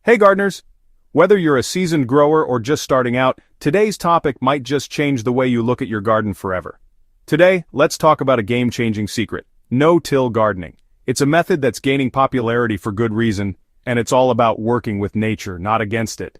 Hey gardeners! Whether you're a seasoned grower or just starting out, today's topic might just change the way you look at your garden forever. Today, let's talk about a game-changing secret: no-till gardening. It's a method that's gaining popularity for good reason, and it's all about working with nature, not against it.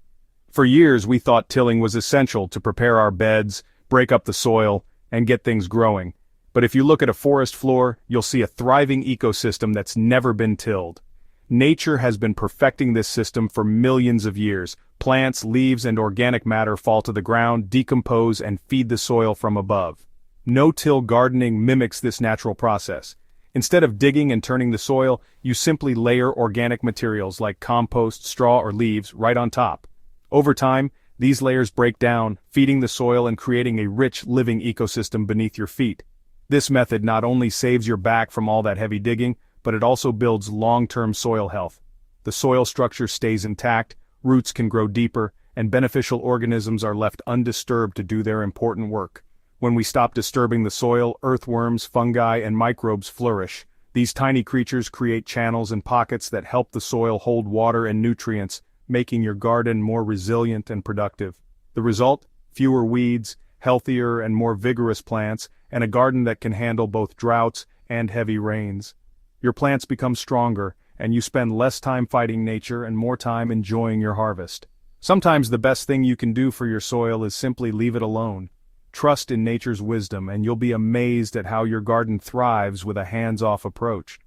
For years we thought tilling was essential to prepare our beds, break up the soil, and get things growing. But if you look at a forest floor, you'll see a thriving ecosystem that's never been tilled. Nature has been perfecting this system for millions of years. Plants, leaves, and organic matter fall to the ground, decompose, and feed the soil from above. No-till gardening mimics this natural process. Instead of digging and turning the soil, you simply layer organic materials like compost, straw, or leaves right on top. Over time, these layers break down, feeding the soil and creating a rich, living ecosystem beneath your feet. This method not only saves your back from all that heavy digging, but it also builds long-term soil health. The soil structure stays intact, roots can grow deeper, and beneficial organisms are left undisturbed to do their important work. When we stop disturbing the soil, earthworms, fungi, and microbes flourish. These tiny creatures create channels and pockets that help the soil hold water and nutrients, making your garden more resilient and productive. The result? Fewer weeds, healthier and more vigorous plants, and a garden that can handle both droughts and heavy rains. Your plants become stronger, and you spend less time fighting nature and more time enjoying your harvest. Sometimes the best thing you can do for your soil is simply leave it alone. Trust in nature's wisdom, and you'll be amazed at how your garden thrives with a hands-off approach.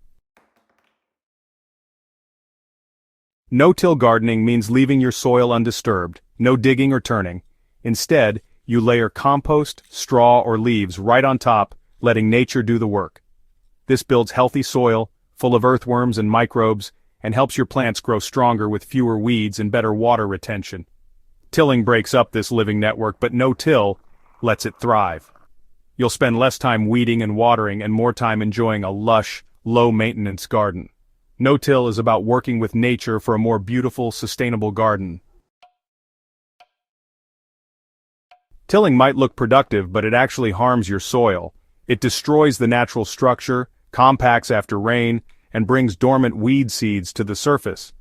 No-till gardening means leaving your soil undisturbed, no digging or turning. Instead, you layer compost, straw, or leaves right on top, letting nature do the work. This builds healthy soil, full of earthworms and microbes, and helps your plants grow stronger with fewer weeds and better water retention. Tilling breaks up this living network, but no-till lets it thrive. You'll spend less time weeding and watering and more time enjoying a lush, low-maintenance garden. No-till is about working with nature for a more beautiful, sustainable garden. Tilling might look productive, but it actually harms your soil. It destroys the natural structure, compacts after rain, and brings dormant weed seeds to the surface.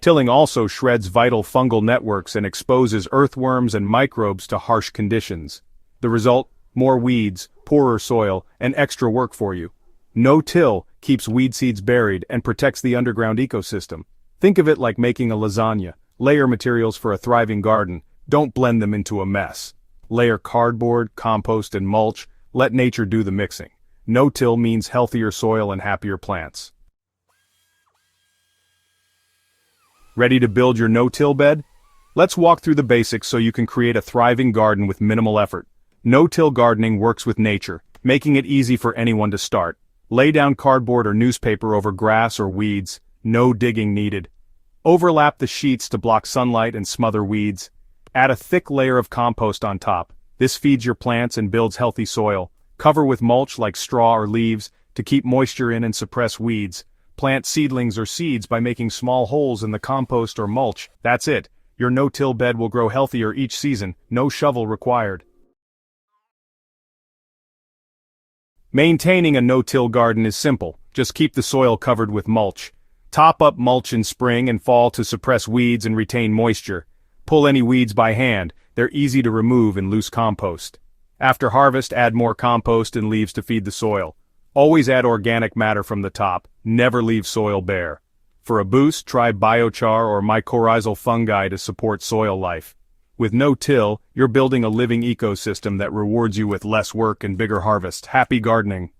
Tilling also shreds vital fungal networks and exposes earthworms and microbes to harsh conditions. The result? More weeds, poorer soil, and extra work for you. No-till keeps weed seeds buried and protects the underground ecosystem. Think of it like making a lasagna. Layer materials for a thriving garden. Don't blend them into a mess. Layer cardboard, compost, and mulch. Let nature do the mixing. No-till means healthier soil and happier plants. Ready to build your no-till bed? Let's walk through the basics so you can create a thriving garden with minimal effort. No-till gardening works with nature, making it easy for anyone to start. Lay down cardboard or newspaper over grass or weeds. No digging needed. Overlap the sheets to block sunlight and smother weeds. Add a thick layer of compost on top. This feeds your plants and builds healthy soil. Cover with mulch like straw or leaves to keep moisture in and suppress weeds. Plant seedlings or seeds by making small holes in the compost or mulch. That's it. Your no-till bed will grow healthier each season. No shovel required. Maintaining a no-till garden is simple. Just keep the soil covered with mulch. Top up mulch in spring and fall to suppress weeds and retain moisture. Pull any weeds by hand. They're easy to remove in loose compost. After harvest, add more compost and leaves to feed the soil. Always add organic matter from the top. Never leave soil bare. For a boost, try biochar or mycorrhizal fungi to support soil life. With no-till, you're building a living ecosystem that rewards you with less work and bigger harvest. Happy gardening!